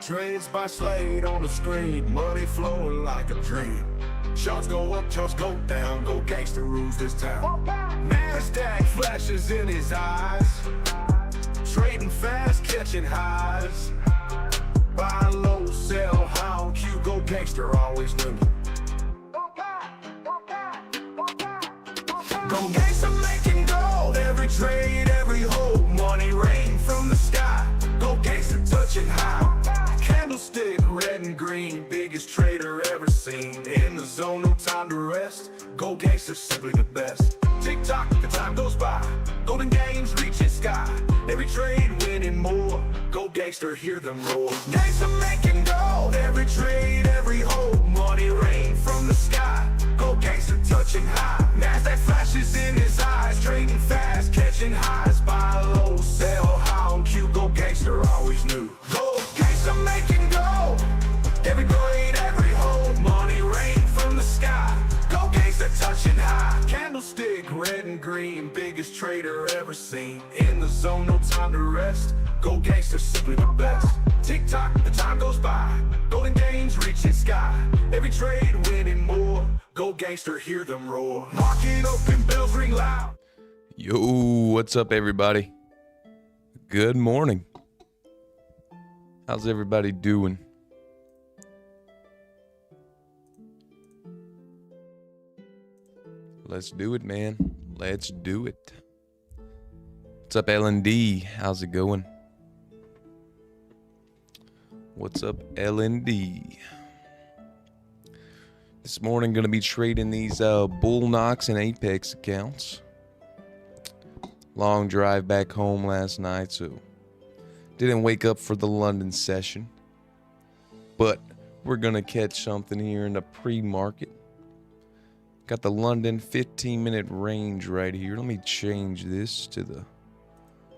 trades by Slade on the screen, money flowing like a dream. Shots go up, shots go down, go gangster rules this town. NASDAQ flashes in his eyes, trading fast, catching highs. Buy low, sell high on Q, go gangster, always knew. Go gangster making gold, every trade, every hold, money rain from the sky. Go gangster touching high, candlestick red and green, biggest trader ever seen. In the zone, no time to rest, go gangster simply the best. Tick tock, the time goes by, golden games reaching sky. Every trade winning more, go gangster hear them roar. Gangster making gold, every trade, every hold, money rain from the sky. Go gangster touching high, NASDAQ flashes in his eyes, trading fast, catching highs. Buy low, sell high on Q, go gangster always knew. Go gangster making gold, every blade, every hold, money rain from the sky. Go gangster touching high, candlestick red and green, biggest trader ever seen. In the zone, no time to rest, go gangster simply the best. Tick tock, the time goes by, golden gains reaching sky. Every trade winning more, go gangster hear them roar. Market open, bells ring loud. Yo, what's up everybody? Good morning. How's everybody doing? Let's do it, man. Let's do it. What's up, LND? How's it going? What's up, LND? This morning, gonna be trading these Bull Knox and Apex accounts. Long drive back home last night, so didn't wake up for the London session. But we're gonna catch something here in the pre-market. Got the London 15-minute range right here. Let me change this to the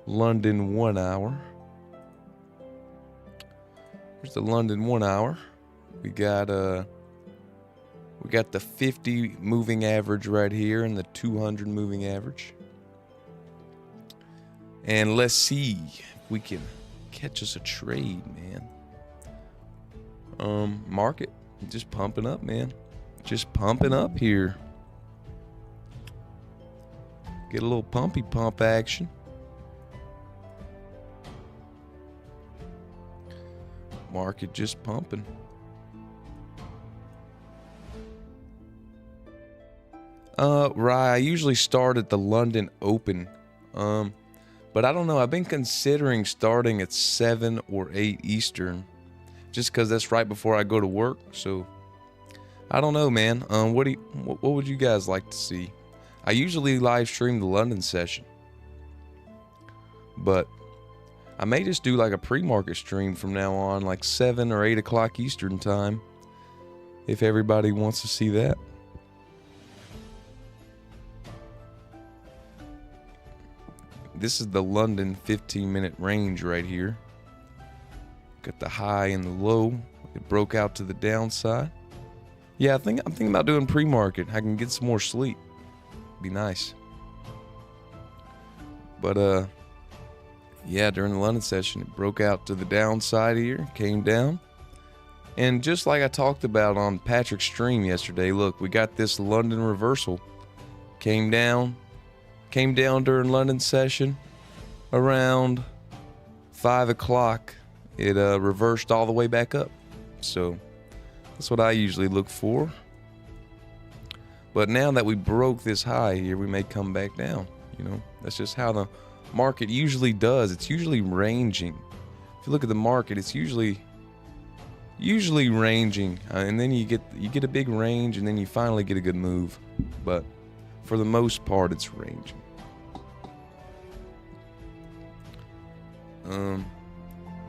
London 1 hour. Here's the London 1 hour. We got the 50 moving average right here and the 200 moving average. And let's see if we can catch us a trade, man. Market just pumping up, man. Just pumping up here. Get a little pumpy pump action. Market just pumping. Right, I usually start at the London Open. But I don't know, I've been considering starting at 7 or 8 Eastern. Just because that's right before I go to work, so I don't know, man. What would you guys like to see? I usually live stream the London session, but I may just do like a pre-market stream from now on, like 7 or 8 o'clock Eastern time, if everybody wants to see that. This is the London 15-minute range right here. Got the high and the low. It broke out to the downside. Yeah, I'm thinking about doing pre-market. I can get some more sleep. Be nice. But yeah, during the London session, it broke out to the downside here, came down. And just like I talked about on Patrick's stream yesterday, look, we got this London reversal. Came down during London session around 5 o'clock. It reversed all the way back up. So that's what I usually look for. But now that we broke this high here, we may come back down. You know, that's just how the market usually does. It's usually ranging. If you look at the market, it's usually ranging, and then you get a big range, and then you finally get a good move. But for the most part, it's ranging.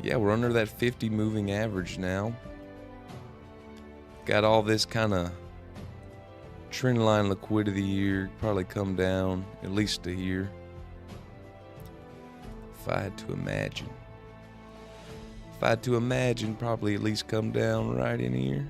Yeah, we're under that 50 moving average now. Got all this kind of trend line liquidity here. Probably come down at least to here. If I had to imagine, probably at least come down right in here.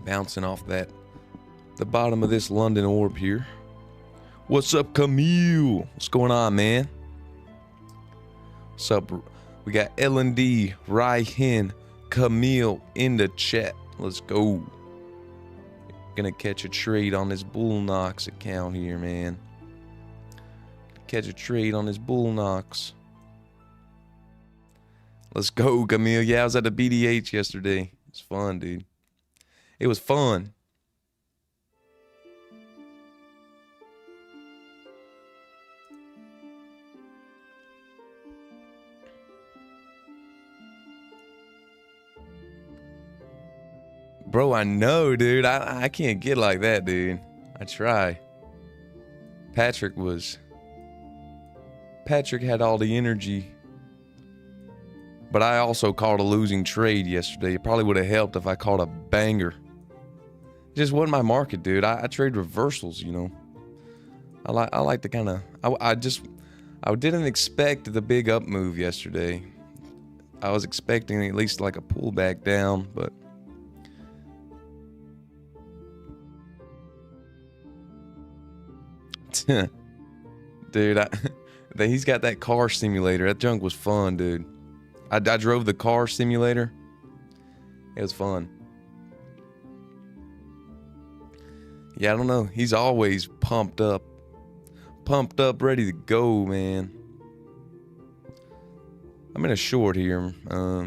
Bouncing off the bottom of this London orb here. What's up, Camille? What's going on, man? What's up? We got L&D, Ryan, Camille in the chat. Let's go. Gonna catch a trade on this Bull Knox account here, man. Catch a trade on this Bull Knox. Let's go, Camille. Yeah, I was at the BDH yesterday. It's fun, dude. It was fun. Bro, I know, dude. I can't get like that, dude. I try. Patrick had all the energy. But I also called a losing trade yesterday. It probably would have helped if I called a banger. It just wasn't my market, dude. I trade reversals, you know. I like to kind of... I didn't expect the big up move yesterday. I was expecting at least like a pullback down, but... Dude, he's got that car simulator. That junk was fun, dude. I drove the car simulator. It was fun. Yeah, I don't know. He's always pumped up, ready to go, man. I'm in a short here. I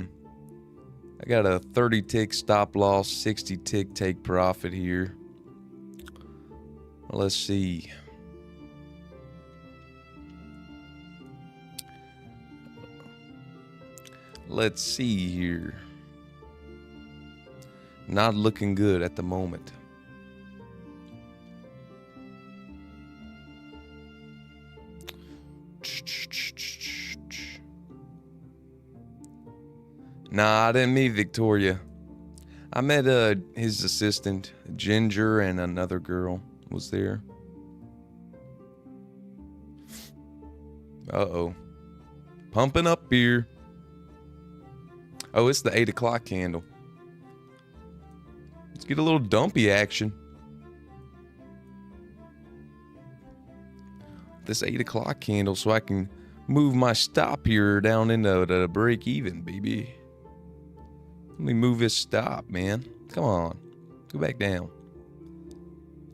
got a 30 tick stop loss, 60 tick take profit here. Let's see. Let's see here. Not looking good at the moment. Nah, I didn't meet Victoria. I met his assistant, Ginger, and another girl was there. Uh-oh. Pumping up here. Oh, it's the 8 o'clock candle. Let's get a little dumpy action. This 8 o'clock candle so I can move my stop here down into the break even, baby. Let me move this stop, man. Come on. Go back down.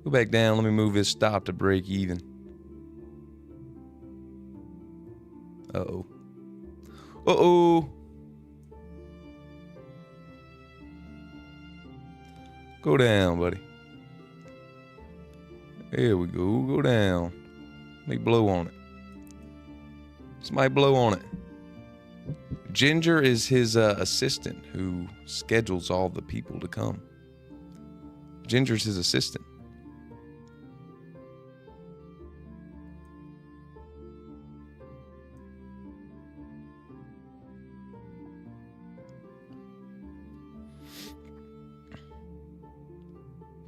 Go back down. Let me move this stop to break even. Uh-oh. Uh-oh. Go down, buddy. There we go. Go down. Let me blow on it. Somebody blow on it. Ginger is his assistant who schedules all the people to come. Ginger's his assistant.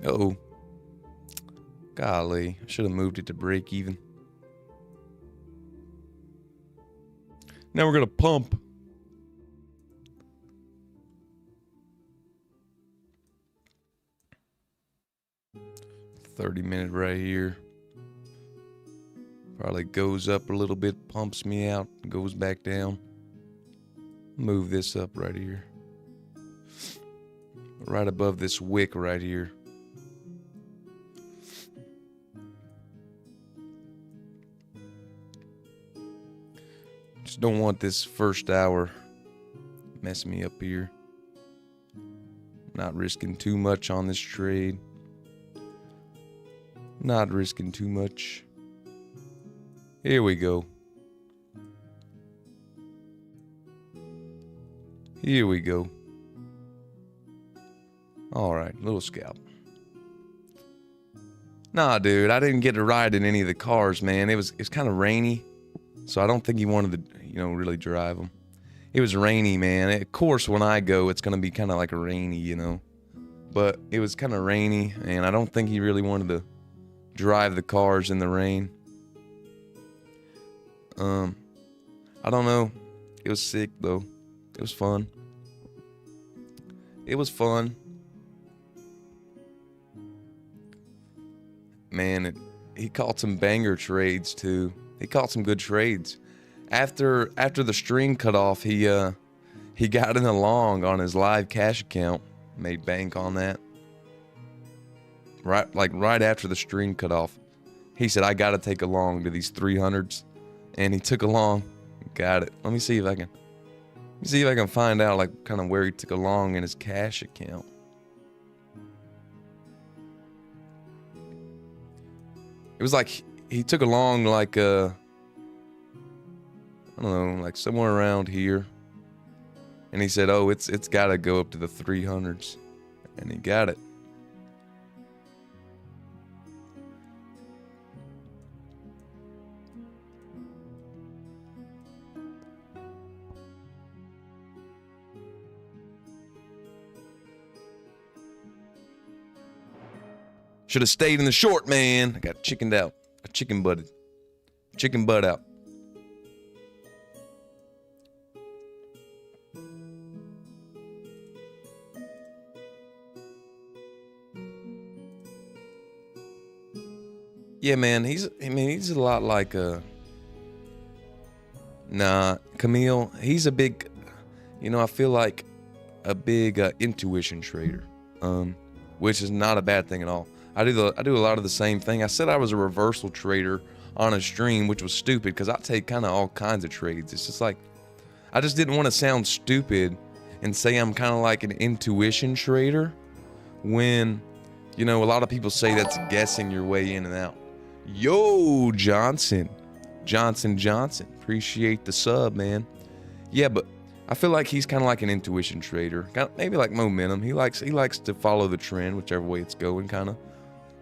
Uh-oh. Golly, I should have moved it to break even. Now we're going to pump. $30-minute right here. Probably goes up a little bit, pumps me out, goes back down. Move this up right here. Right above this wick right here. Just don't want this first hour messing me up here. Not risking too much on this trade. Not risking too much. Here we go. Here we go. Alright, little scalp. Nah, dude, I didn't get to ride in any of the cars, man. It was kind of rainy, so I don't think he wanted to, really drive them. It was rainy, man. Of course, when I go, it's gonna be kind of like a rainy, But it was kind of rainy, and I don't think he really wanted to drive the cars in the rain. I don't know. It was sick, though. It was fun. It was fun. man, he caught some banger trades too. He caught some good trades. After the stream cut off, he got in a long on his live cash account, made bank on that. Right after the stream cut off, he said, "I gotta take a long to these 300s," and he took a long, got it. Let me see if I can find out like kind of where he took a long in his cash account. It was like he took a long like I don't know, like somewhere around here. And he said, "Oh, it's got to go up to the 300s." And he got it. Should have stayed in the short, man. I got chickened out. I chicken butt out. Yeah, man, he's a lot like Camille, he's a big, I feel like a big intuition trader, which is not a bad thing at all. I do a lot of the same thing. I said I was a reversal trader on a stream, which was stupid because I take kind of all kinds of trades. It's just like, I just didn't want to sound stupid and say I'm kind of like an intuition trader when, a lot of people say that's guessing your way in and out. Yo, Johnson, appreciate the sub, man. Yeah, but I feel like he's kind of like an intuition trader, maybe like momentum. He likes to follow the trend, whichever way it's going, kind of.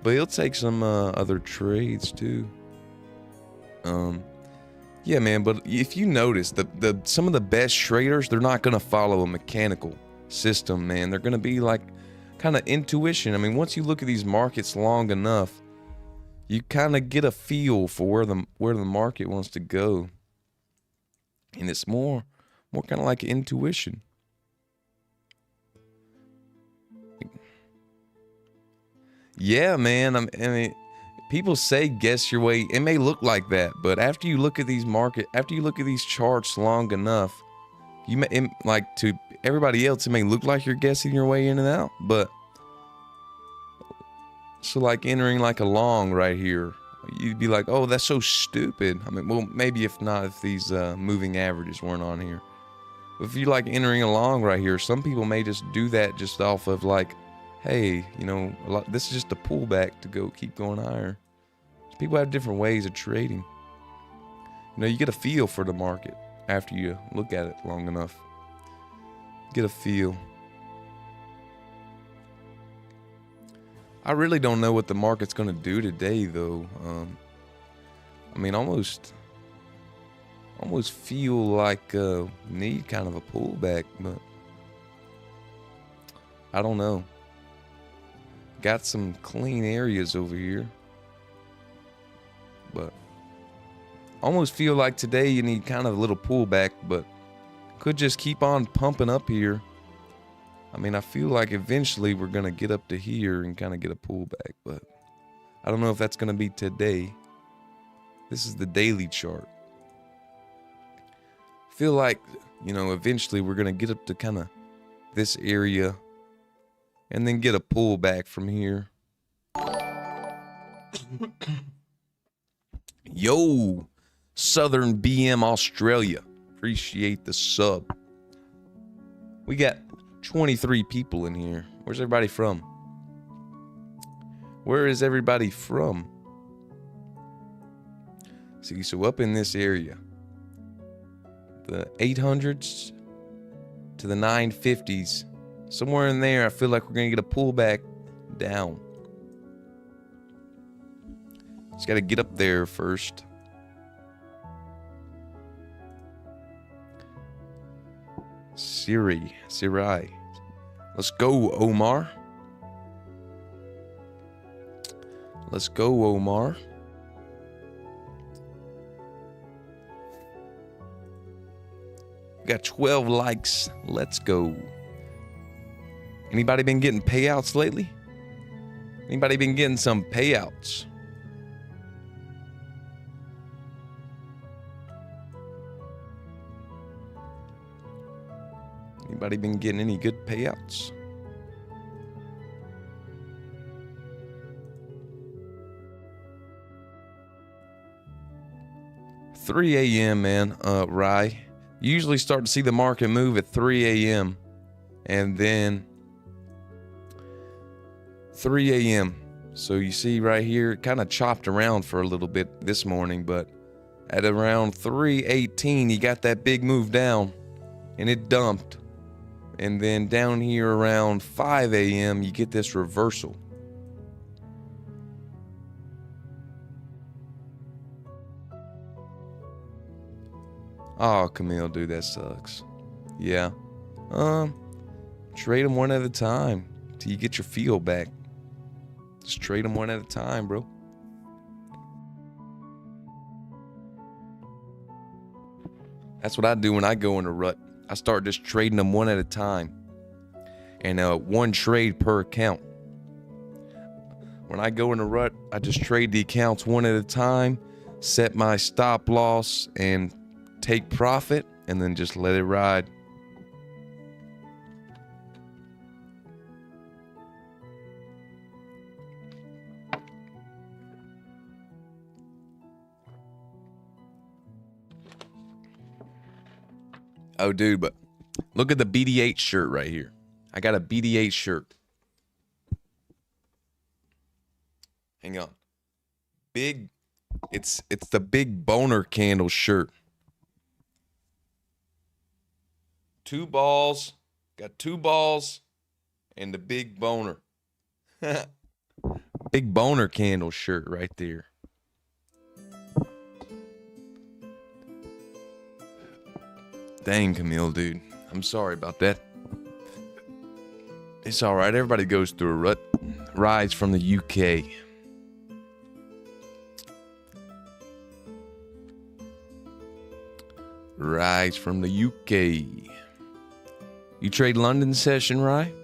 But he'll take some other trades too. Yeah, man. But if you notice, some of the best traders, they're not gonna follow a mechanical system, man. They're gonna be like kind of intuition. I mean, once you look at these markets long enough, you kind of get a feel for where the market wants to go, and it's more kind of like intuition. Yeah, man. I mean, people say guess your way. It may look like that, but after you look at these charts long enough, like to everybody else, it may look like you're guessing your way in and out, but. So like entering like a long right here, you'd be like, "Oh, that's so stupid." I mean, well, maybe if these moving averages weren't on here. But if you like entering a long right here, some people may just do that just off of like, hey, this is just a pullback to keep going higher. People have different ways of trading. You get a feel for the market after you look at it long enough. Get a feel. I really don't know what the market's going to do today, though. I mean, almost feel like need kind of a pullback, but I don't know. Got some clean areas over here, but almost feel like today you need kind of a little pullback, but could just keep on pumping up here. I mean, I feel like eventually we're going to get up to here and kind of get a pullback, but I don't know if that's going to be today. This is the daily chart. Feel like, eventually we're going to get up to kind of this area and then get a pullback from here. Yo, Southern BM Australia. Appreciate the sub. We got 23 people in here. Where's everybody from? Where is everybody from? See, so up in this area, the 800s to the 950s, somewhere in there, I feel like we're going to get a pullback down. Just got to get up there first. Siri. Let's go, Omar. Let's go, Omar. We got 12 likes. Let's go. Anybody been getting payouts lately? Anybody been getting some payouts? Anybody been getting any good payouts? $3 a.m., man, Rye. You usually start to see the market move at 3 a.m. and then 3 a.m. So you see right here, it kind of chopped around for a little bit this morning, but at around 3:18, you got that big move down and it dumped. And then down here around 5 a.m., you get this reversal. Oh, Camille, dude, that sucks. Yeah. Trade them one at a time till you get your feel back. Just trade them one at a time, bro. That's what I do when I go in a rut. I start just trading them one at a time. And one trade per account. When I go in a rut, I just trade the accounts one at a time, set my stop loss, and take profit, and then just let it ride. Oh, dude, but look at the BDH shirt right here. I got a BDH shirt. Hang on. Big, it's the big boner candle shirt. 2 balls, got 2 balls, and the big boner. Big boner candle shirt right there. Dang, Camille, dude. I'm sorry about that. It's all right. Everybody goes through a rut. Rise from the UK. Rise from the UK. You trade London session, right?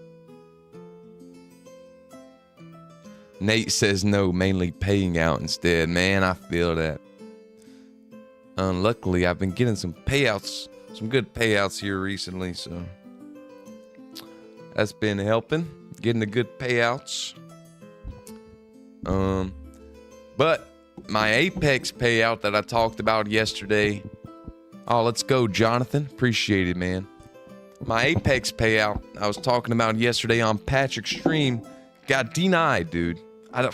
Nate says no, mainly paying out instead. Man, I feel that. Unluckily, I've been getting some payouts. Some good payouts here recently, so that's been helping, getting the good payouts. But my Apex payout that I talked about yesterday. Oh, let's go, Jonathan. Appreciate it, man. My Apex payout I was talking about yesterday on Patrick's stream got denied, dude. I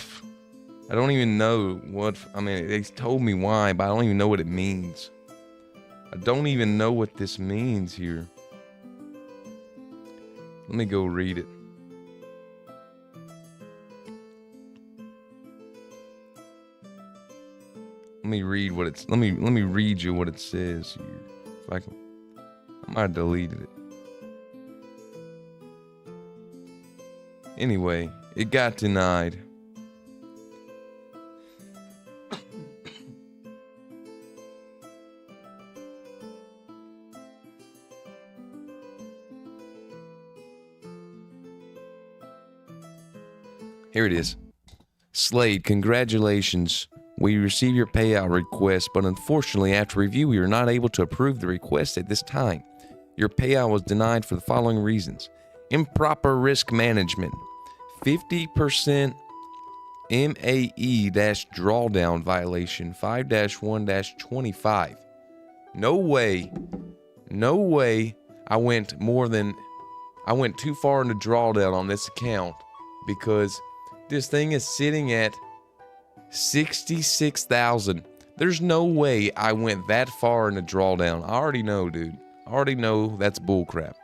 don't even know what. I mean, they told me why, but I don't even know what it means. I don't even know what this means here. Let me go read it. Let me read what it's. Let me read you what it says here. If I can, I might have deleted it. Anyway, it got denied. Here it is. Slade, congratulations. We received your payout request, but unfortunately, after review, we were not able to approve the request at this time. Your payout was denied for the following reasons. Improper risk management. 50% MAE-drawdown violation 5-1-25. No way I went too far into drawdown on this account because this thing is sitting at 66,000. There's no way I went that far into drawdown. I already know, dude. I already know that's bullcrap.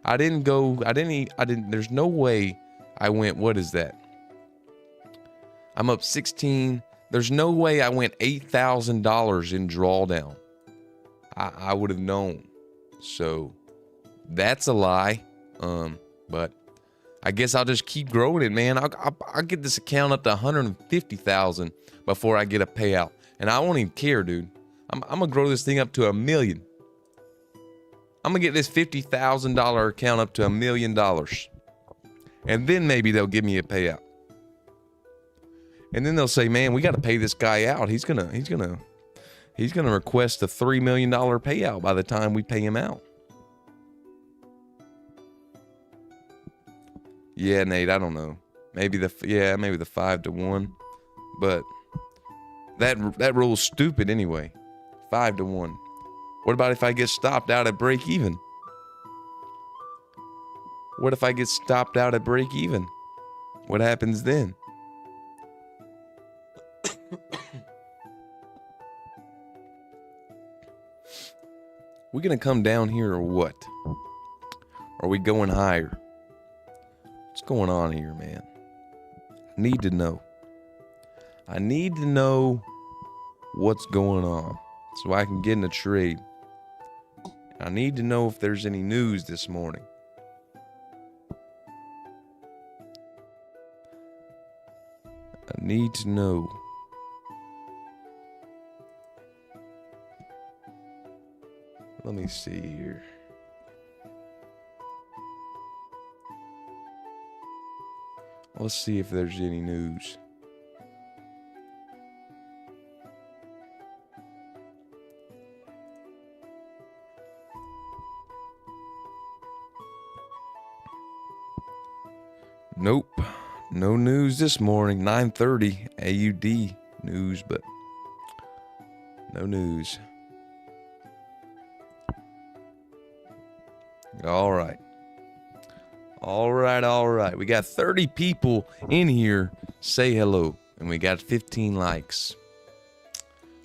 There's no way I went, what is that? I'm up 16. There's no way I went $8,000 in drawdown. I would have known. So that's a lie. But I guess I'll just keep growing it, man. I'll get this account up to 150,000 before I get a payout. And I won't even care, dude. I'm going to grow this thing up to $1 million. I'm going to get this $50,000 account up to $1 million. And then maybe they'll give me a payout. And then they'll say, man, we got to pay this guy out. He's going to request a $3 million payout by the time we pay him out. Yeah, Nate, I don't know. Maybe the 5-1, but that rule's stupid anyway. 5-1. What about if I get stopped out at break even? What if I get stopped out at break even? What happens then? We gonna come down here or what? Are we going higher? What's going on here, man? I need to know. I need to know what's going on so I can get in a trade. I need to know if there's any news this morning. I need to know. Let me see here. Let's see if there's any news. Nope. No news this morning. 9:30 AUD news, but no news. All right. All right. We got 30 people in here. Say hello. And we got 15 likes.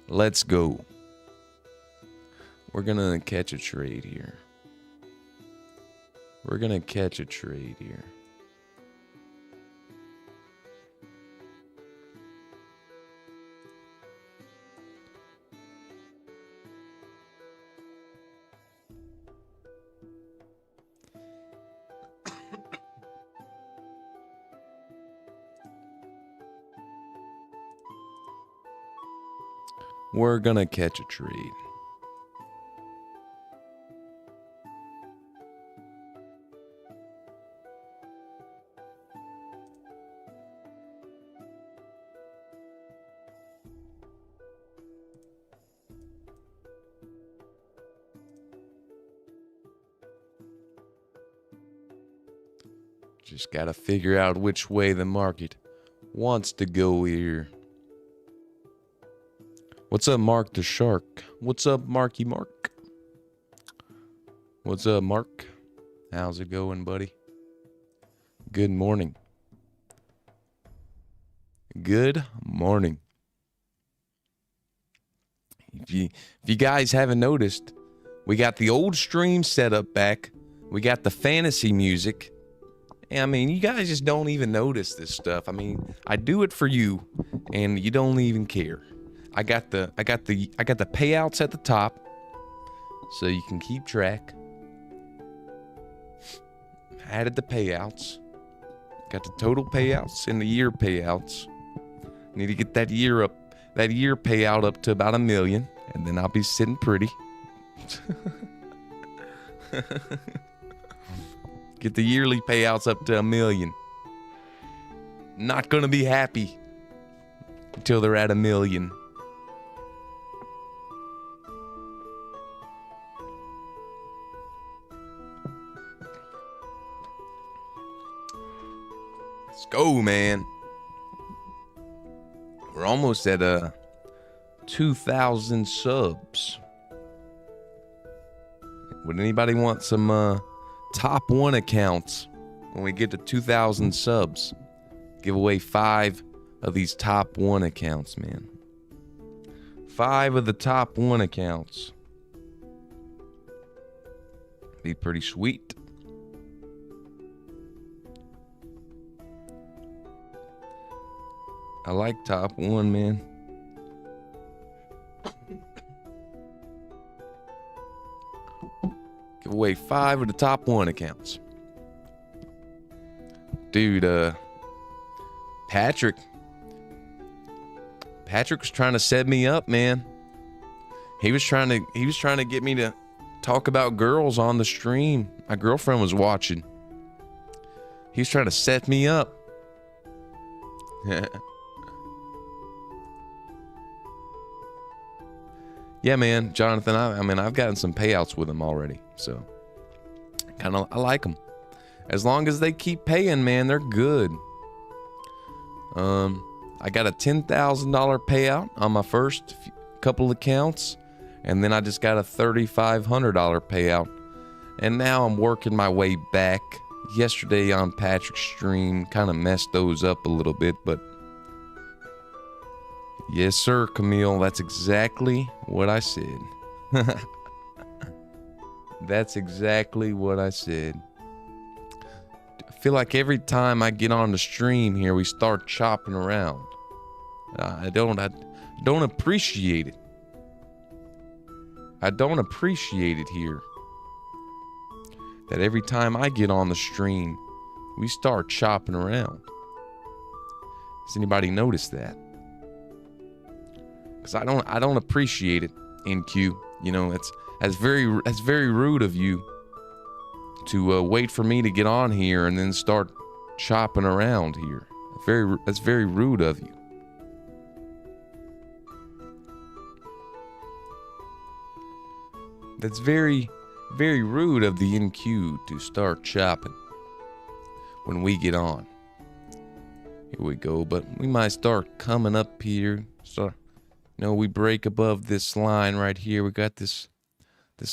Let's go. We're going to catch a trade here. We're gonna catch a trade. Just gotta figure out which way the market wants to go here. What's up, Mark the Shark? What's up, Marky Mark? What's up, Mark? How's it going, buddy? Good morning. Good morning. If you guys haven't noticed, we got the old stream set up back. We got the fantasy music. I mean, you guys just don't even notice this stuff. I mean, I do it for you, and you don't even care. I got the payouts at the top, so you can keep track. Added the payouts. Got the total payouts and the year payouts. Need to get that year payout up to about $1 million, and then I'll be sitting pretty. Get the yearly payouts up to $1 million. Not gonna be happy until they're at $1 million. Let's go, man. We're almost at 2,000 subs. Would anybody want some TopOne accounts when we get to 2,000 subs? Give away 5 of these TopOne accounts, man. 5 of the TopOne accounts. Be pretty sweet. I like TopOne, man. Give away 5 of the TopOne accounts. Dude, Patrick was trying to set me up, man. He was trying to get me to talk about girls on the stream. My girlfriend was watching. He's trying to set me up. Yeah, man, Jonathan, I mean, I've gotten some payouts with him already, so I like them. As long as they keep paying, man, they're good. I got a $10,000 payout on my first couple accounts, and then I just got a $3,500 payout. And now I'm working my way back. Yesterday on Patrick's stream, kind of messed those up a little bit, but yes, sir, Camille, that's exactly what I said. That's exactly what I said. I feel like every time I get on the stream here, we start chopping around. I don't appreciate it. I don't appreciate it here. That every time I get on the stream, we start chopping around. Has anybody noticed that? Because I don't appreciate it, NQ. You know, that's very rude of you to wait for me to get on here and then start chopping around here. That's very rude of you. That's very rude of the NQ to start chopping when we get on. Here we go, but we might start coming up here. So, we break above this line right here. We got this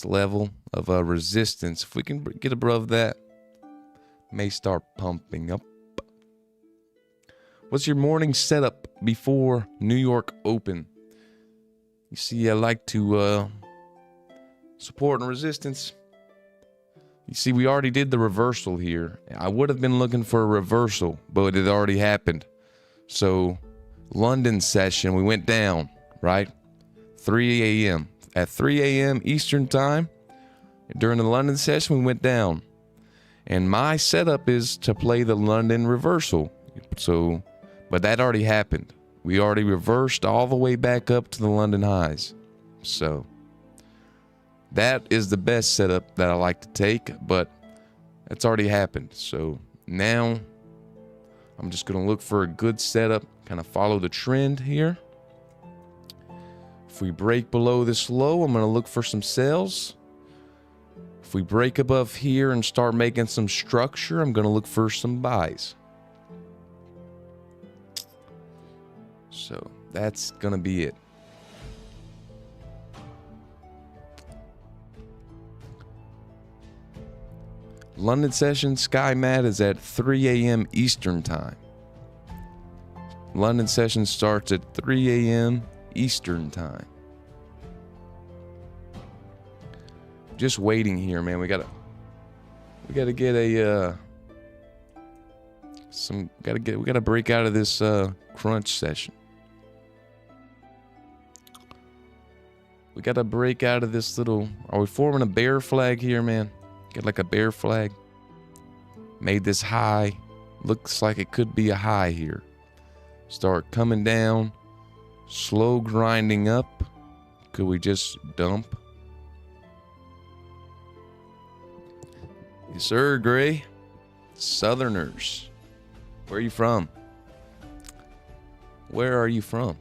level of resistance. If we can get above that, may start pumping up. What's your morning setup before New York Open? You see, I like to support and resistance. You see, we already did the reversal here. I would have been looking for a reversal, but it already happened. So, London session, we went down, right? 3 a.m. At 3 a.m. Eastern time, during the London session, we went down. And my setup is to play the London reversal. So, but that already happened. We already reversed all the way back up to the London highs. So, that is the best setup that I like to take, but it's already happened. So now I'm just going to look for a good setup, kind of follow the trend here. If we break below this low, I'm going to look for some sales. If we break above here and start making some structure, I'm going to look for some buys. So that's going to be it. London session, Sky Mat is at 3 a.m. Eastern time. London session starts at 3 a.m. Eastern time. Just waiting here, man. We gotta get a we gotta break out of this crunch session. We gotta break out of this little. Are we forming a bear flag here, man? Get like a bear flag. Made this high. Looks like it could be a high here. Start coming down. Slow grinding up. Could we just dump? Yes, sir, Gray. Southerners. Where are you from? Where are you from?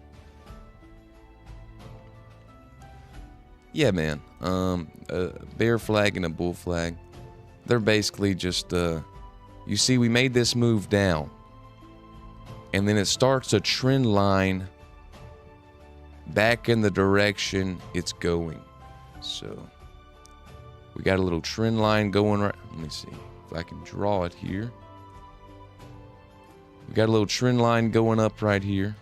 Yeah, man. A bear flag and a bull flag. They're basically just, you see, we made this move down. And then it starts a trend line back in the direction it's going. So, we got a little trend line going right. Let me see if I can draw it here. We got a little trend line going up right here.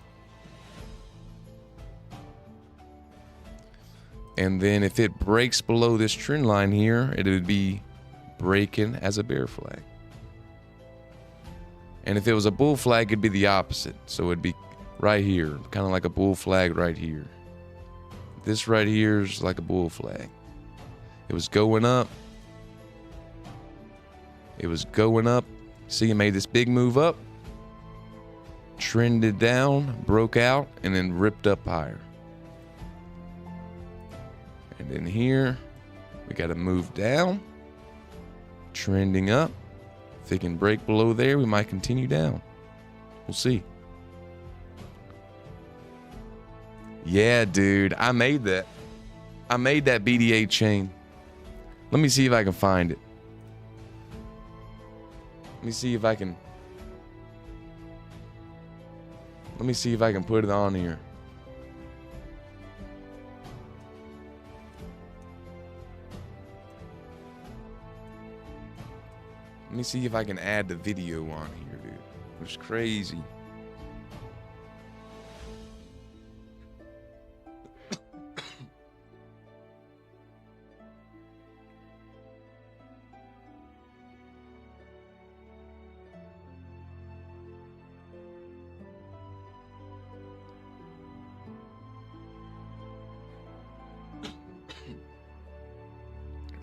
And then if it breaks below this trend line here, it would be breaking as a bear flag. And if it was a bull flag, it'd be the opposite. So it'd be right here, kind of like a bull flag right here. This right here is like a bull flag. It was going up. It was going up. See, it made this big move up. Trended down, broke out, and then ripped up higher. And then here, we got to move down, trending up. If it can break below there, we might continue down. We'll see. Yeah, dude, I made that. I made that BDA chain. Let me see if I can find it. Let me see if I can. Let me see if I can put it on here. Let me see if I can add the video on here, dude. It's crazy.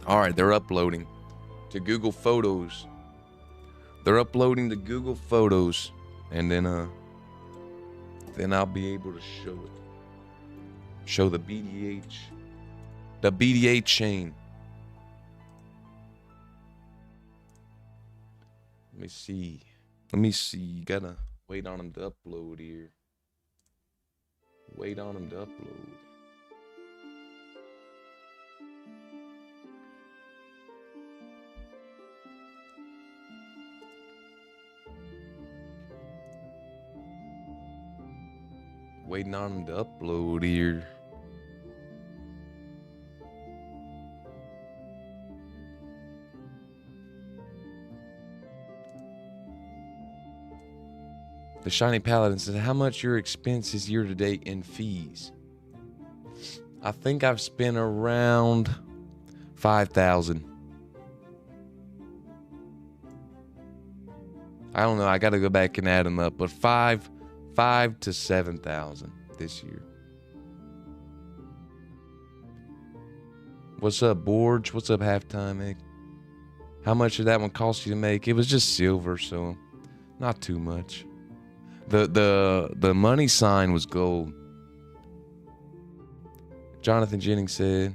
All right, they're uploading to Google Photos. They're uploading to Google Photos, and then I'll be able to show it. Show the BDH chain. Let me see. You gotta wait on them to upload here. Wait on them to upload. Waiting on them to upload here. The Shiny Paladin says, how much your expenses year to date in fees? I think I've spent around 5,000. I don't know. I got to go back and add them up, but 5 to 7,000 this year. What's up, Borge? What's up, Halftime Egg? How much did that one cost you to make? It was just silver, so not too much. The money sign was gold. Jonathan Jennings said,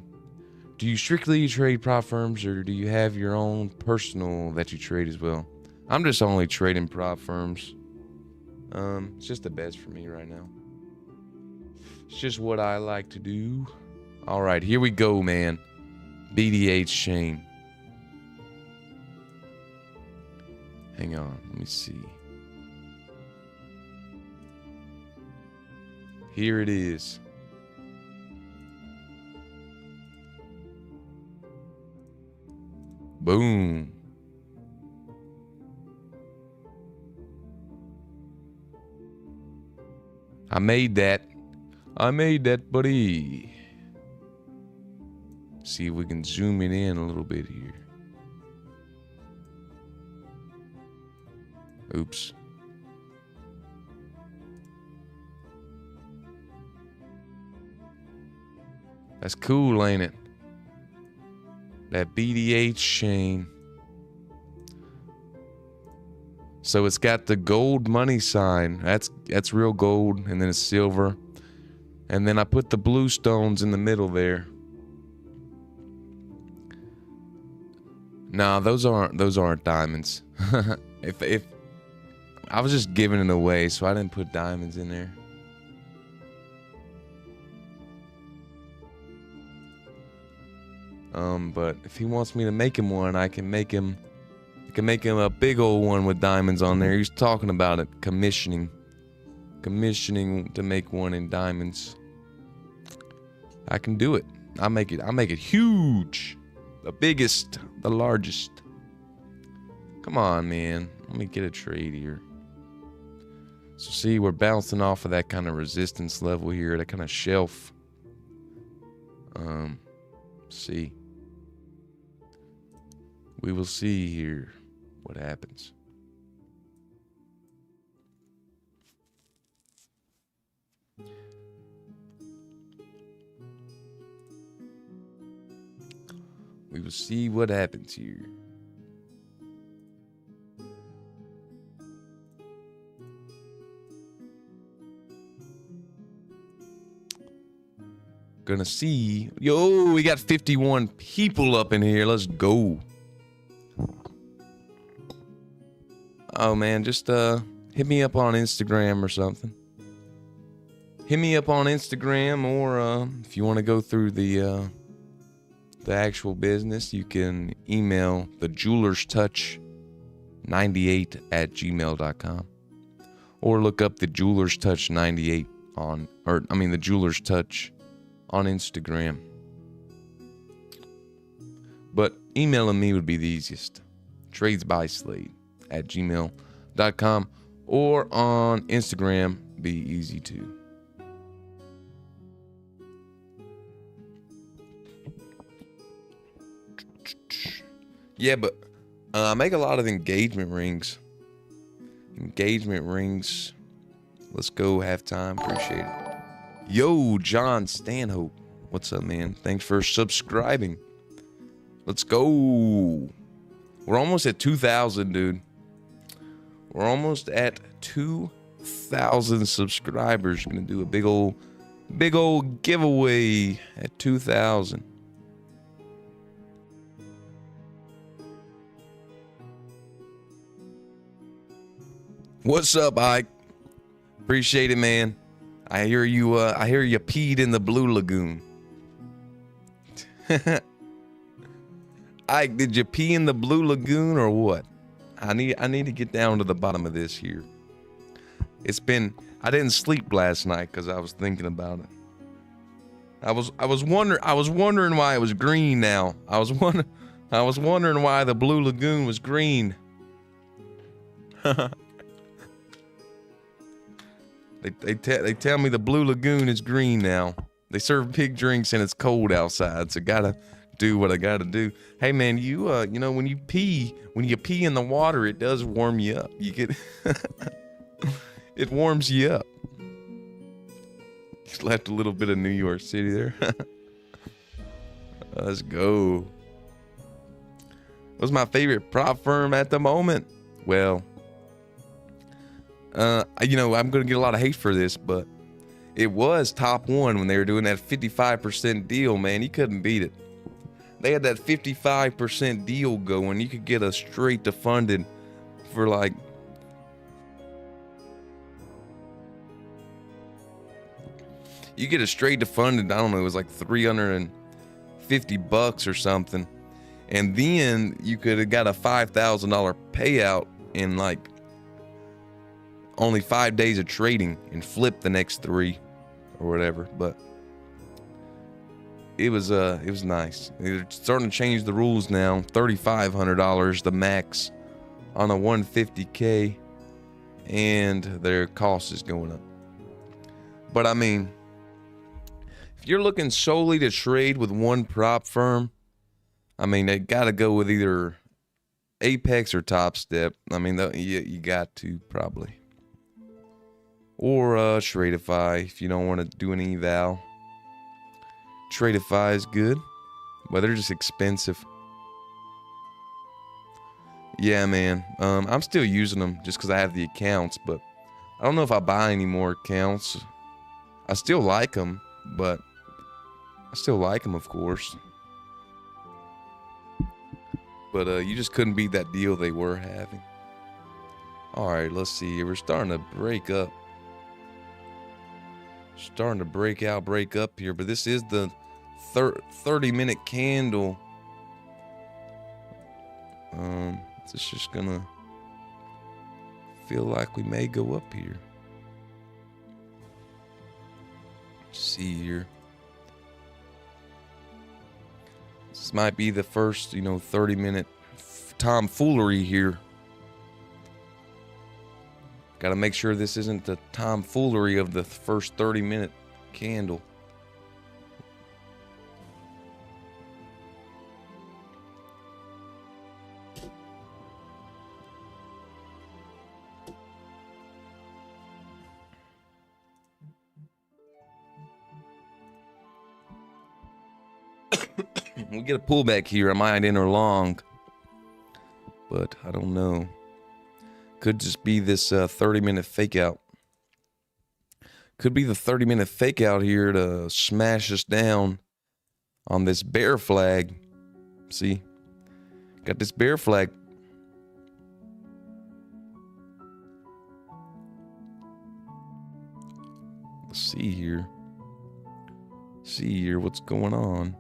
do you strictly trade prop firms, or do you have your own personal that you trade as well? I'm just only trading prop firms. It's just the best for me right now. It's just what I like to do. All right, here we go, man. BDH chain. Hang on, let me see. Here it is. Boom. I made that, buddy. See if we can zoom it in a little bit here. Oops. That's cool, ain't it? That BDH chain. So it's got the gold money sign. That's real gold, and then it's silver. And then I put the blue stones in the middle there. Nah, those aren't diamonds. if I was just giving it away, so I didn't put diamonds in there. But if he wants me to make him one, I can make him a big old one with diamonds on there. He's talking about it, commissioning to make one in diamonds. I can do it. I'll make it huge. The biggest, the largest. Come on, man. Let me get a trade here. So see, we're bouncing off of that kind of resistance level here, that kind of shelf. See. We will see here what happens. We will see what happens here. Gonna see. Yo, we got 51 people up in here. Let's go. Oh man, just hit me up on Instagram or something. Hit me up on Instagram, or if you want to go through the actual business, you can email the Jeweler's Touch at gmail.com. Or look up the Jeweler's Touch 98 the Jeweler's Touch on Instagram. But emailing me would be the easiest. tradesbyslade at gmail.com, or on Instagram, be easy too. Yeah, but I make a lot of engagement rings. Let's go, halftime. Appreciate it. Yo, John Stanhope. What's up, man? Thanks for subscribing. Let's go. We're almost at 2,000, dude. We're almost at 2,000 subscribers. Gonna do a big old giveaway at 2,000. What's up, Ike? Appreciate it, man. I hear you peed in the Blue Lagoon. Ike, did you pee in the Blue Lagoon or what? I need to get down to the bottom of this here. I didn't sleep last night because I was thinking about it. I was wondering why it was green now. I was wondering why the Blue Lagoon was green. They tell me the Blue Lagoon is green now. They serve big drinks and it's cold outside, so gotta do what I gotta do. Hey man, you know when you pee in the water, it does warm you up. You get it warms you up. Just left a little bit of New York City there. Let's go. What's my favorite prop firm at the moment? Well, I'm going to get a lot of hate for this, but it was TopOne when they were doing that 55% deal, man. You couldn't beat it. They had that 55% deal going. You could get a straight to funded for like I don't know, it was like $350 or something. And then you could have got a $5,000 payout in like only 5 days of trading and flip the next 3 or whatever. But it was nice. They're starting to change the rules now. $3,500 the max on a 150K, and their cost is going up. But I mean, if you're looking solely to trade with one prop firm, I mean, they got to go with either Apex or Top Step. I mean, you got to probably. Or Tradeify if you don't want to do an eval. Tradeify is good, but they're just expensive. Yeah, man. I'm still using them just because I have the accounts, but I don't know if I buy any more accounts. I still like them, of course. But you just couldn't beat that deal they were having. All right, let's see. We're starting to break up. Starting to break up here, but this is the 30-minute candle. It's just gonna feel like we may go up here. Let's see here. This might be the first, 30-minute tomfoolery here. Got to make sure this isn't the tomfoolery of the first 30-minute candle. We get a pullback here. I might enter long, but I don't know. Could just be this 30-minute fake out. Could be the 30-minute fake out here to smash us down on this bear flag. See? Got this bear flag. Let's see here. What's going on.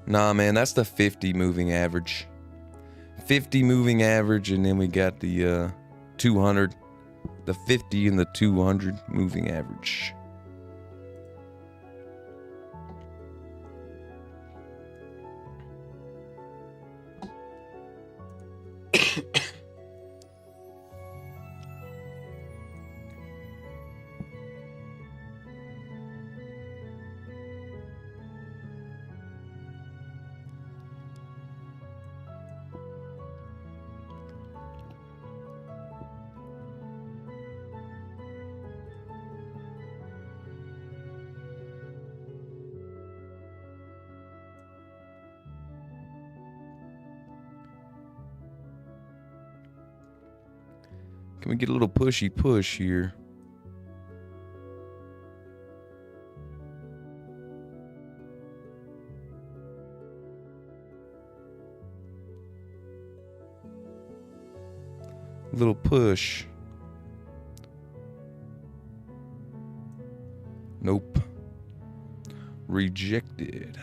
Nah, man, that's the 50 moving average. 50 moving average, and then we got the 200, the 50 and the 200 moving average. Can we get a little pushy push here? Little push. Nope. Rejected.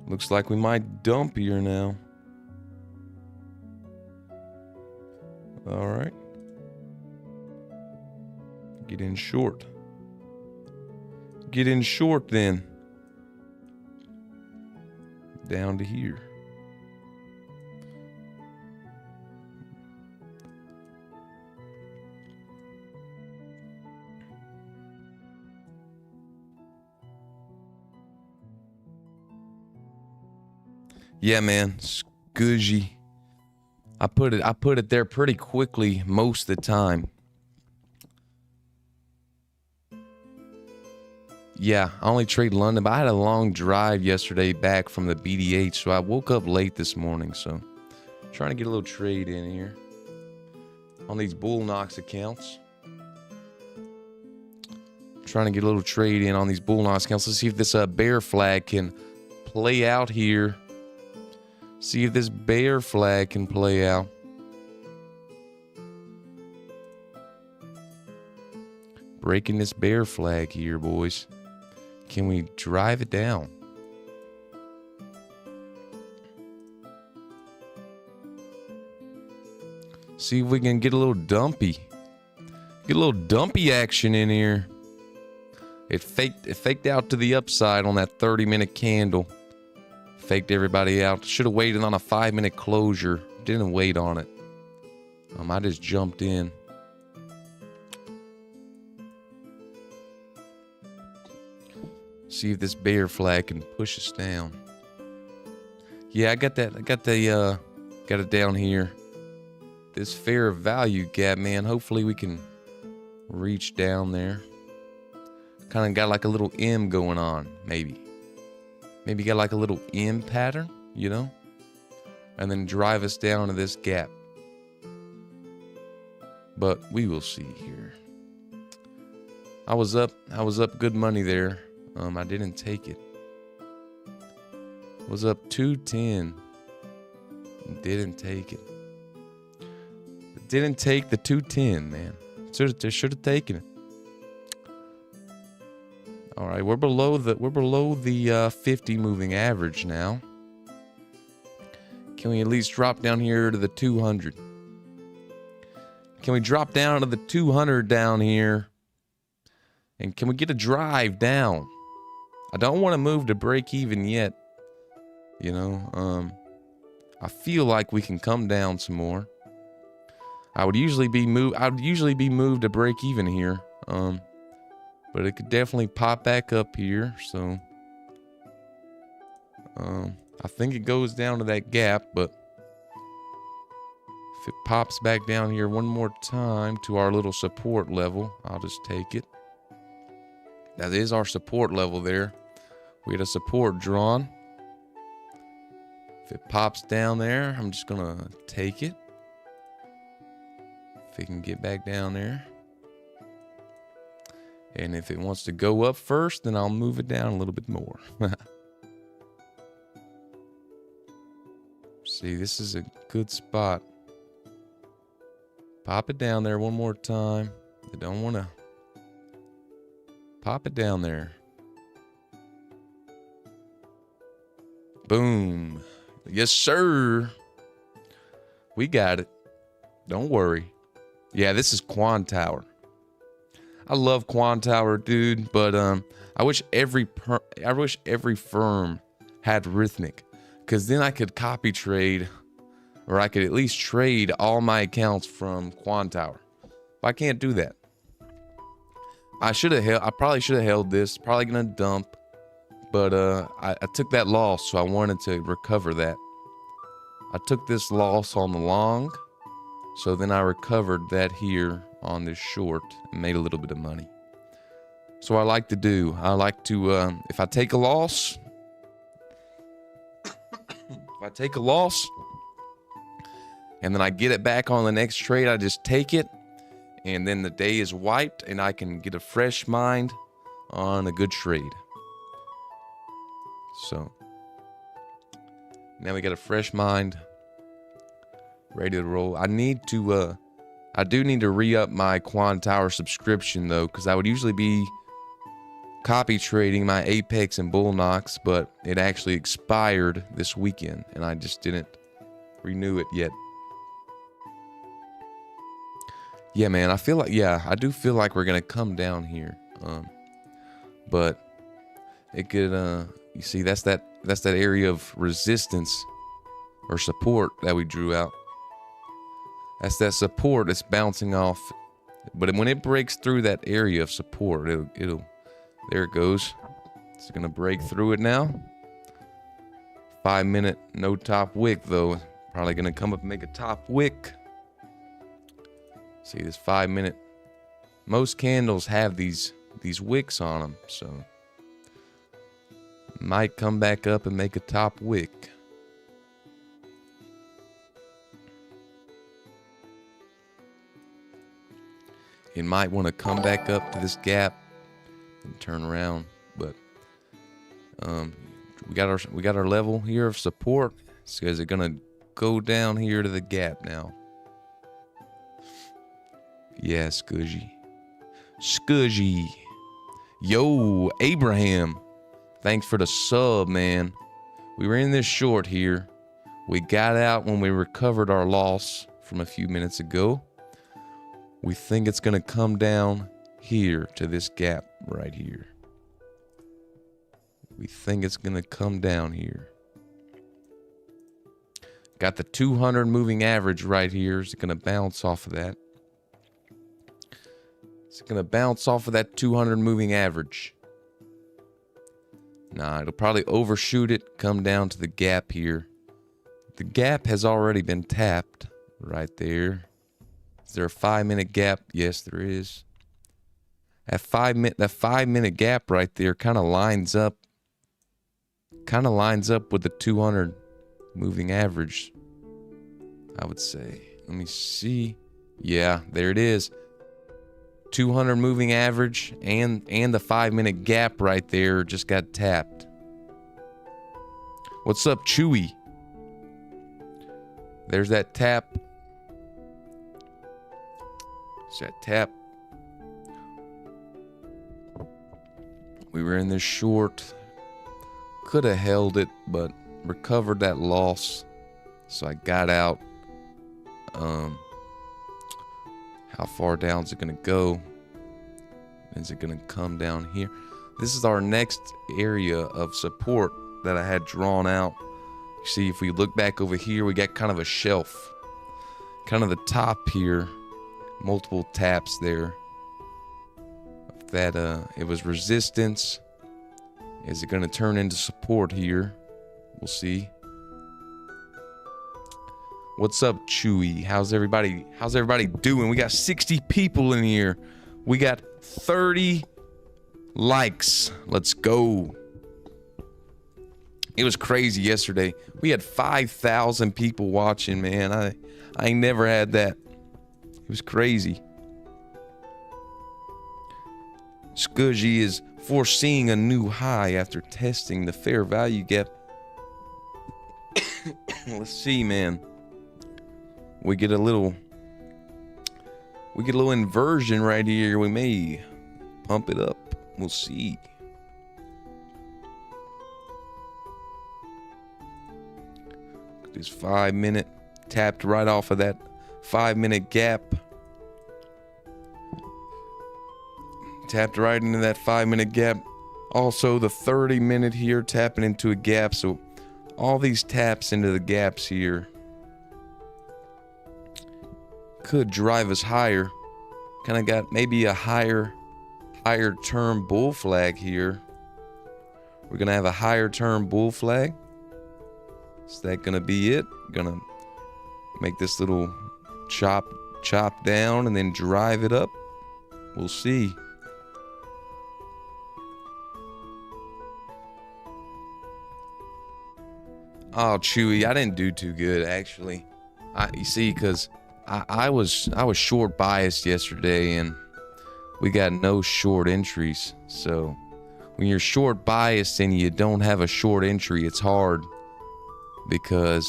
Looks like we might dump here now. All right. Get in short. Get in short then. Down to here. Yeah, man, scudgy. I put it there pretty quickly most of the time. Yeah, I only trade London, but I had a long drive yesterday back from the BDH, so I woke up late this morning, so trying to get a little trade in here on these Bull Knox accounts. Trying to get a little trade in on these Bull Knox accounts. Let's see if this bear flag can play out here. See if this bear flag can play out. Breaking this bear flag here, boys. Can we drive it down? See if we can get a little dumpy. Get a little dumpy action in here. It faked out to the upside on that 30-minute candle. Faked everybody out. Should have waited on a 5-minute closure. Didn't wait on it. I just jumped in. See if this bear flag can push us down. Yeah, I got that. Got it down here. This fair value gap, man. Hopefully we can reach down there. Kind of got like a little M going on, maybe. Maybe got like a little M pattern, you know? And then drive us down to this gap. But we will see here. I was up good money there. I didn't take it. Was up 210. Didn't take it. Didn't take the 210, man. Should have taken it. All right, we're below the 50 moving average now. Can we at least drop down here to the 200? Can we drop down to the 200 down here? And can we get a drive down? I don't want to move to break even yet. You know, I feel like we can come down some more. I would usually be moved to break even here. But it could definitely pop back up here, so I think it goes down to that gap, but if it pops back down here one more time to our little support level, I'll just take it. That is our support level there. We had a support drawn. If it pops down there, I'm just gonna take it. If it can get back down there. And if it wants to go up first, then I'll move it down a little bit more. See, this is a good spot. Pop it down there one more time. I don't want to. Pop it down there. Boom. Yes, sir. We got it. Don't worry. Yeah, this is Quan Tower. I love Quan Tower, dude, but I wish every firm had Rhythmic, because then I could copy trade, or I could at least trade all my accounts from Quan Tower. But I can't do that. I probably should have held this. Probably gonna dump, but I took that loss, so I wanted to recover that. I took this loss on the long, so then I recovered that here on this short and made a little bit of money. So I like to do. I like to, if I take a loss, and then I get it back on the next trade, I just take it, and then the day is wiped, and I can get a fresh mind on a good trade. So now we got a fresh mind, ready to roll. I do need to re-up my Quan Tower subscription, though, because I would usually be copy trading my Apex and Bull Knox, but it actually expired this weekend, and I just didn't renew it yet. Yeah, man, I do feel like we're going to come down here. But it could, you see, that's that area of resistance or support that we drew out. That's that support that's bouncing off. But when it breaks through that area of support, it'll there it goes. It's gonna break through it now. 5 minute no top wick though. Probably gonna come up and make a top wick. See this 5 minute. Most candles have these wicks on them, so might come back up and make a top wick. You might want to come back up to this gap and turn around, but we got our level here of support. So is it gonna go down here to the gap now? Yeah, Scudgy. Yo, Abraham, thanks for the sub, man. We were in this short here. We got out when we recovered our loss from a few minutes ago. We think it's gonna come down here to this gap right here. We think it's gonna come down here. Got the 200 moving average right here. Is it gonna bounce off of that? It's gonna bounce off of that 200 moving average. Nah, it'll probably overshoot it, come down to the gap here. The gap has already been tapped right there. Is there a 5 minute gap? Yes, there is. That 5 minute gap right there kind of lines up with the 200 moving average, I would say. Let me see. Yeah, there it is. 200 moving average and the 5 minute gap right there just got tapped. What's up, Chewy? There's that tap. It's that tap. We were in this short. Could have held it, but recovered that loss. So I got out. How far down is it going to go? Is it going to come down here? This is our next area of support that I had drawn out. You see, if we look back over here, we got kind of a shelf. Kind of the top here. Multiple taps there. That it was resistance. Is it going to turn into support here? We'll see. What's up, Chewy? How's everybody doing? We got 60 people in here. We got 30 likes. Let's go. It was crazy yesterday. We had 5,000 people watching, man. I ain't never had that. It was crazy. Scudgy is foreseeing a new high after testing the fair value gap. Let's see, man. We get a little inversion right here. We may pump it up. We'll see. This 5 minute tapped right off of that 5 minute gap. Tapped right into that 5 minute gap. Also the 30 minute here tapping into a gap. So all these taps into the gaps here could drive us higher. Kind of got maybe a higher term bull flag here. We're gonna have a higher term bull flag. Is that gonna be it? Gonna make this little chop down and then drive it up. We'll see. Oh, Chewy, I didn't do too good actually. You see, because I was short biased yesterday and we got no short entries. So when you're short biased and you don't have a short entry, it's hard. Because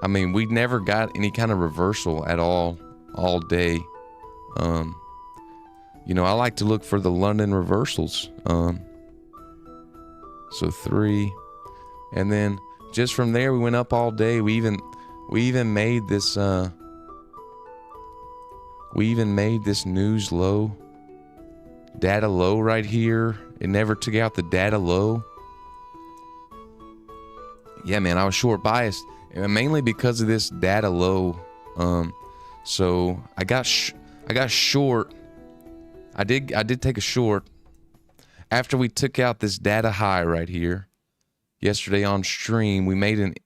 I mean, we never got any kind of reversal at all day. You know, I like to look for the London reversals. So 3, and then just from there we went up all day. We even made this news low, data low right here. It never took out the data low. Yeah, man, I was short biased, mainly because of this data low. So I got short. I did take a short after we took out this data high right here yesterday on stream. We made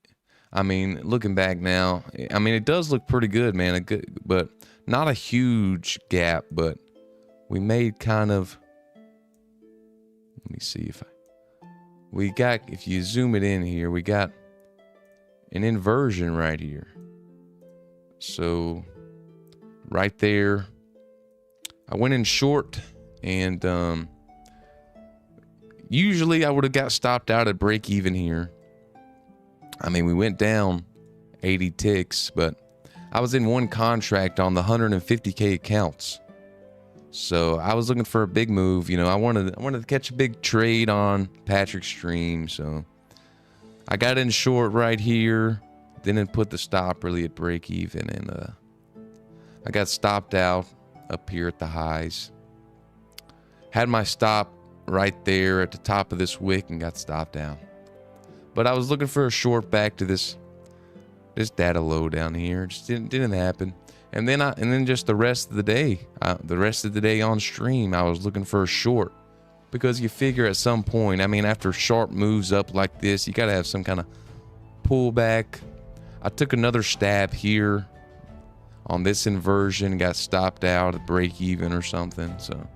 I mean, looking back now, I mean, it does look pretty good, man. But not a huge gap, but we made kind of. Let me see if if you zoom it in here, we got an inversion right here. So right there, I went in short, and usually I would have got stopped out at break even here. I mean, we went down 80 ticks, but I was in one contract on the 150K accounts. So I was looking for a big move. You know, I wanted to catch a big trade on Patrick's stream. So I got in short right here. Didn't put the stop really at break even, and I got stopped out up here at the highs. Had my stop right there at the top of this wick and got stopped down. But I was looking for a short back to this data low down here. It just didn't happen. And then just the rest of the day on stream, I was looking for a short, because you figure at some point, I mean, after sharp moves up like this, you got to have some kind of pullback. I took another stab here on this inversion, got stopped out at break even or something. So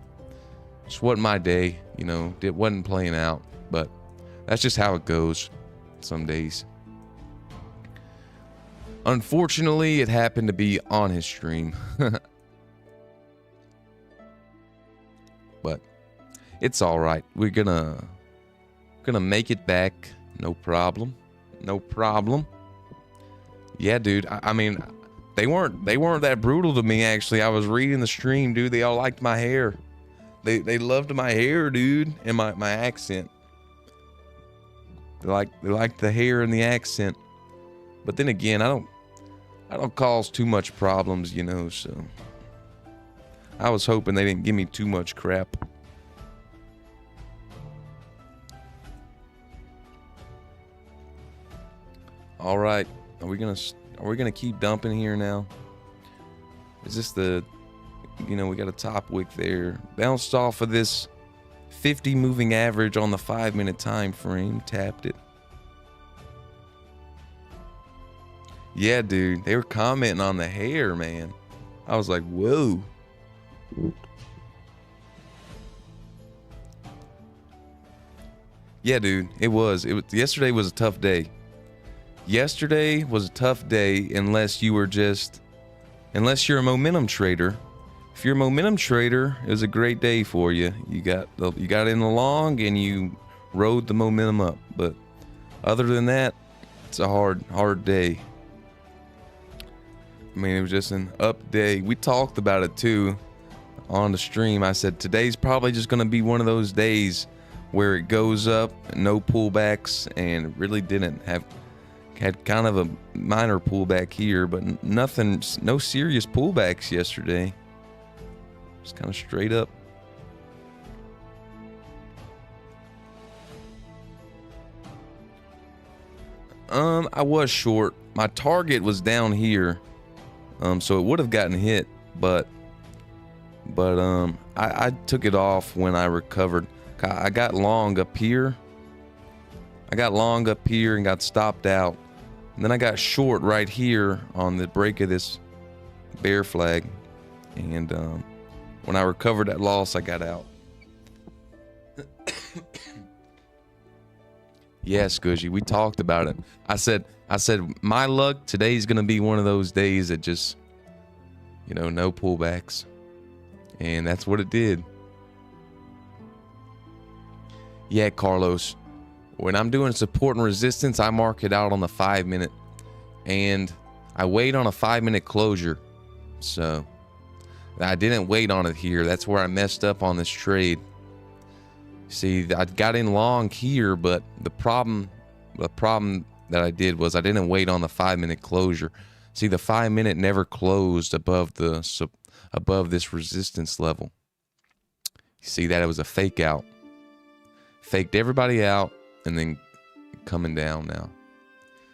just wasn't my day, you know, it wasn't playing out, but that's just how it goes some days. Unfortunately, it happened to be on his stream. But it's all right. We're gonna make it back. No problem. No problem. Yeah, dude. I mean, they weren't that brutal to me, actually. I was reading the stream, dude. They all liked my hair. They loved my hair, dude, and my accent. They liked the hair and the accent. But then again, I don't cause too much problems, you know, so I was hoping they didn't give me too much crap. All right, are we gonna keep dumping here now? Is this we got a top wick there, bounced off of this 50 moving average on the 5 minute time frame, tapped it. Yeah, dude, they were commenting on the hair, man. I was like, whoa. Yeah, dude, it was yesterday was a tough day. Yesterday was a tough day unless you're a momentum trader if you're a momentum trader, it was a great day for you. You got in the long and you rode the momentum up. But other than that, it's a hard day. I mean, it was just an up day. We talked about it too on the stream. I said today's probably just going to be one of those days where it goes up, no pullbacks, and it really didn't had kind of a minor pullback here, but no serious pullbacks yesterday. Just kind of straight up. I was short. My target was down here, so it would have gotten hit, but I took it off when I recovered. I got long up here. And got stopped out. And then I got short right here on the break of this bear flag. And when I recovered that loss, I got out. Yeah, Scuzzy, we talked about it. I said, my luck, today's going to be one of those days that just, no pullbacks. And that's what it did. Yeah, Carlos. When I'm doing support and resistance, I mark it out on the 5-minute. And I wait on a 5-minute closure. So I didn't wait on it here. That's where I messed up on this trade. See, I got in long here, but the problem that I did was I didn't wait on the 5-minute closure. See, the 5-minute never closed above this resistance level. You see that it was a fake out. Faked everybody out and then coming down now.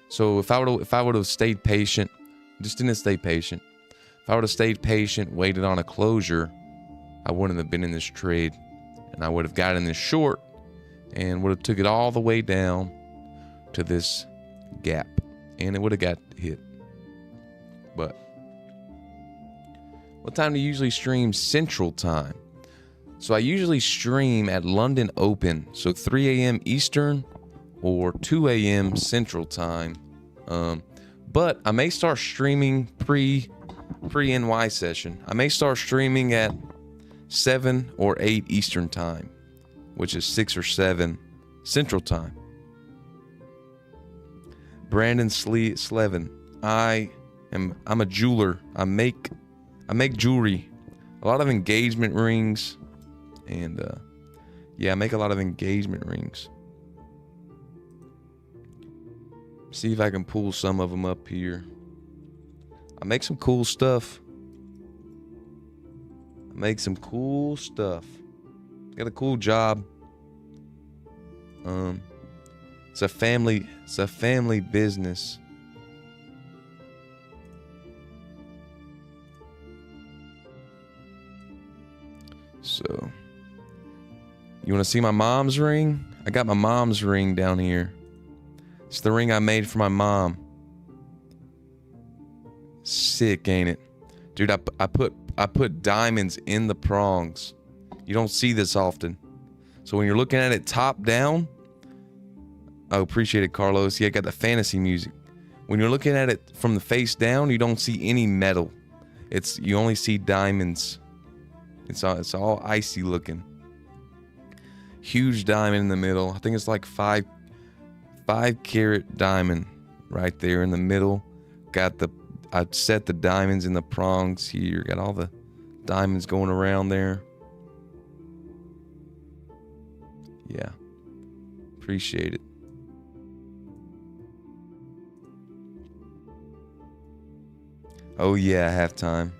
So if I would have stayed patient, just didn't stay patient. If I would have stayed patient, waited on a closure, I wouldn't have been in this trade, and I would have gotten this short and would have took it all the way down to this gap, and it would have got hit. But what time do you usually stream? Central Time. So I usually stream at London Open, so 3 a.m. Eastern or 2 a.m. Central Time. But I may start streaming pre-NY session. I may start streaming at 7 or 8 Eastern Time, which is 6 or 7 Central Time. Brandon Slevin. I'm a jeweler. I make jewelry, a lot of engagement rings. And yeah, I make a lot of engagement rings. See if I can pull some of them up here. I make some cool stuff. Got a cool job. It's a family business. So you want to see my mom's ring? I got my mom's ring down here. It's the ring I made for my mom. Sick, ain't it? Dude, I put diamonds in the prongs. You don't see this often. So when you're looking at it top down, I appreciate it, Carlos. Yeah, I got the fantasy music. When you're looking at it from the face down, you don't see any metal. You only see diamonds. It's all icy looking. Huge diamond in the middle. I think it's like 5 carat diamond right there in the middle. I set the diamonds in the prongs here. Got all the diamonds going around there. Yeah. Appreciate it. Oh yeah, halftime.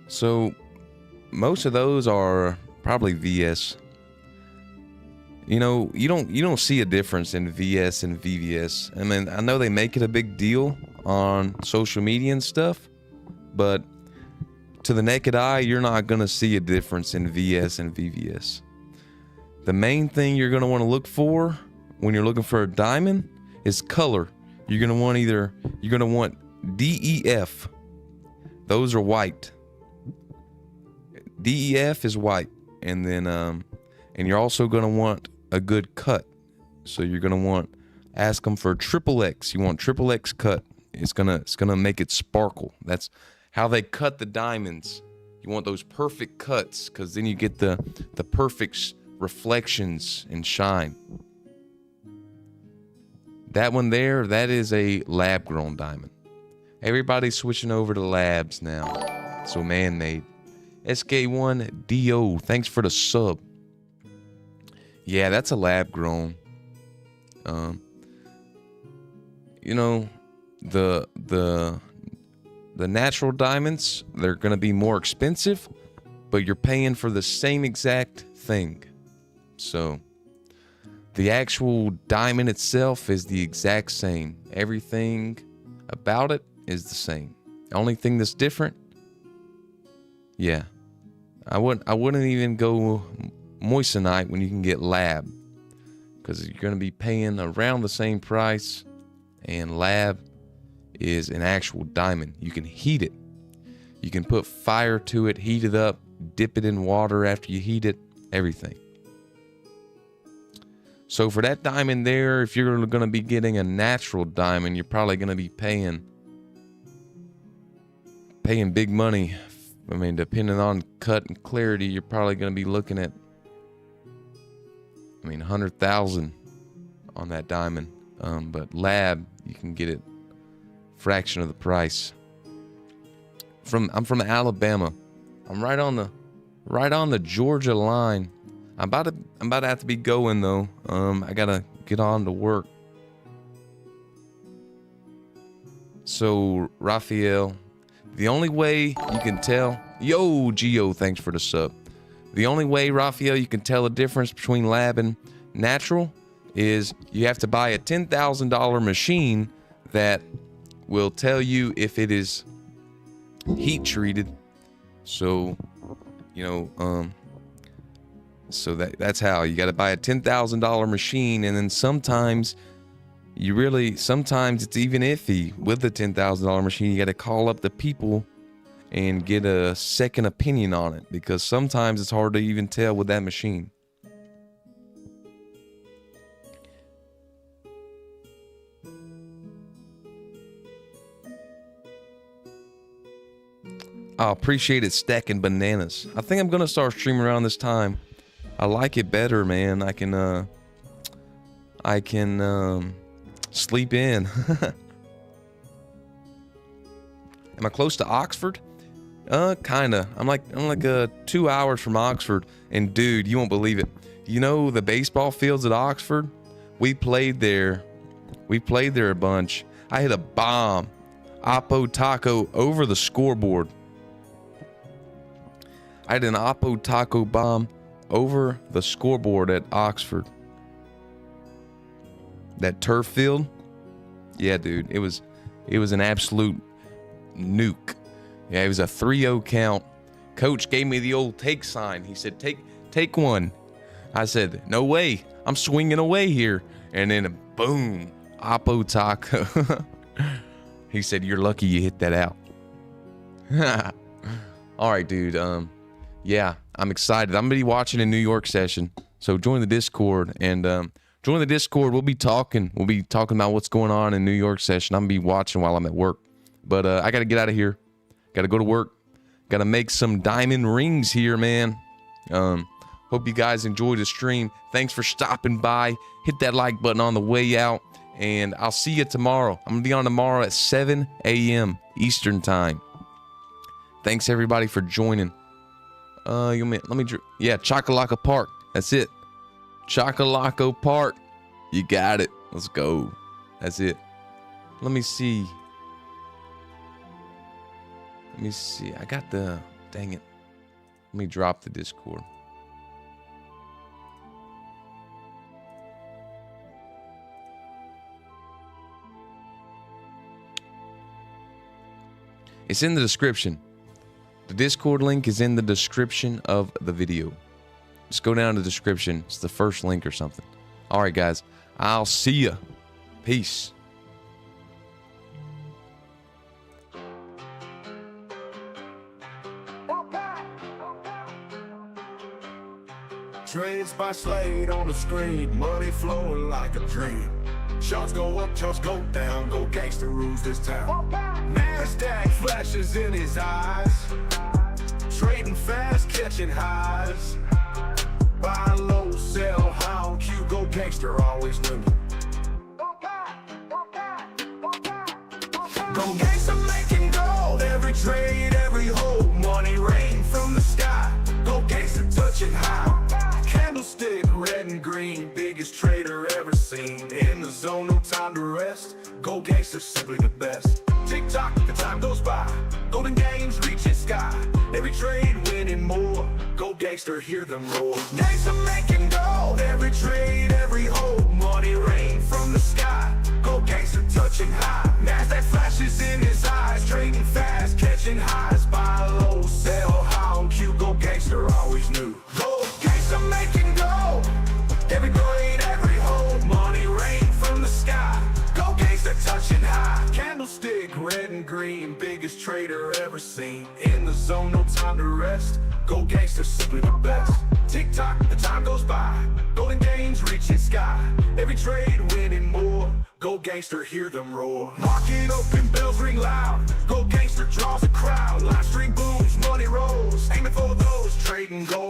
So most of those are probably VS. You don't see a difference in VS and VVS. I mean, I know they make it a big deal on social media and stuff, but to the naked eye, you're not going to see a difference in VS and VVS. The main thing you're going to want to look for when you're looking for a diamond is color. You're going to want DEF. Those are white. DEF is white. And then, and you're also going to want a good cut. So you're going to ask them for XXX. You want XXX cut it's gonna make it sparkle. That's how they cut the diamonds. You want those perfect cuts, because then you get the perfect reflections and shine. That one there, that is a lab-grown diamond. Everybody's switching over to labs now. So man-made. SK1DO, thanks for the sub. Yeah, that's a lab-grown. You know, the natural diamonds, they're gonna be more expensive, but you're paying for the same exact thing. So the actual diamond itself is the exact same. Everything about it is the same. The only thing that's different, yeah, I wouldn't even go moissanite when you can get lab, because you're gonna be paying around the same price, and lab is an actual diamond. You can heat it. You can put fire to it, heat it up, dip it in water after you heat it, everything. So for that diamond there, if you're going to be getting a natural diamond, you're probably going to be paying big money. I mean, depending on cut and clarity, you're probably going to be looking at, 100,000 on that diamond. But lab, you can get it fraction of the price. I'm from Alabama. I'm right on the Georgia line. I'm about to have to be going though. I gotta get on to work. So Raphael, the only way you can tell, yo Geo, thanks for the sub. The only way, Raphael, you can tell the difference between lab and natural is you have to buy a $10,000 machine that will tell you if it is heat treated. So, so that's how you got to buy a $10,000 machine, and then sometimes it's even iffy with the $10,000 machine. You got to call up the people and get a second opinion on it, because sometimes it's hard to even tell with that machine. I appreciate it stacking bananas. I think I'm gonna start streaming around this time. I like it better, man. I can sleep in. Am I close to Oxford? Kinda. I'm like 2 hours from Oxford, and dude, you won't believe it. You know the baseball fields at Oxford? We played there a bunch. I hit a bomb, Oppo Taco, over the scoreboard. I had an Oppo Taco bomb over the scoreboard at Oxford. That turf field? Yeah, dude. It was an absolute nuke. Yeah, it was a 3-0 count. Coach gave me the old take sign. He said, take one. I said, no way. I'm swinging away here. And then boom, Oppo Taco. He said, you're lucky you hit that out. All right, dude. Yeah, I'm excited. I'm going to be watching a New York session. So join the Discord, and join the Discord. We'll be talking about what's going on in New York session. I'm going to be watching while I'm at work. But I got to get out of here. Got to go to work. Got to make some diamond rings here, man. Hope you guys enjoyed the stream. Thanks for stopping by. Hit that like button on the way out, and I'll see you tomorrow. I'm going to be on tomorrow at 7 a.m. Eastern time. Thanks, everybody, for joining. Yeah, Chocolaco Park. That's it. Chocolaco Park. You got it. Let's go. That's it. Let me see. I got the... Dang it. Let me drop the Discord. It's in the description. The Discord link is in the description of the video. Just go down to the description. It's the first link or something. All right, guys. I'll see ya. Peace. Trades by Slade on the screen, money flowing like a dream. Charts go up, charts go down, go gangster rules this town. NASDAQ flashes in his eyes, trading fast, catching highs. Buy low, sell high on cue, go gangster, always knew. Go gangster making gold, every trade, every hold. Money rain from the sky, go gangster touching high. Candlestick, red and green, biggest trader ever seen. In the zone, no time to rest, go gangster, simply the best. Tick-tock, the time goes by, golden games reaching sky. Every trade winning more, go gangster, hear them roar. Gangster making gold, every trade, every hold. Money rain from the sky, go gangster touching high. NASDAQ flashes in his eyes, trading fast, catching highs. Buy low, sell high on cue, go gangster, always knew. Go gangster making gold, every grade, every hold. Money rain from the sky, go gangster touching high. Candlestick, red and green, biggest trader ever seen. In the zone, no time to rest, go gangster, simply the best. Tick-tock, the time goes by, golden gains reaching sky. Every trade winning more, go gangster, hear them roar. Market open, bells ring loud, go gangster draws a crowd. Live stream booms, money rolls, aiming for those trading gold.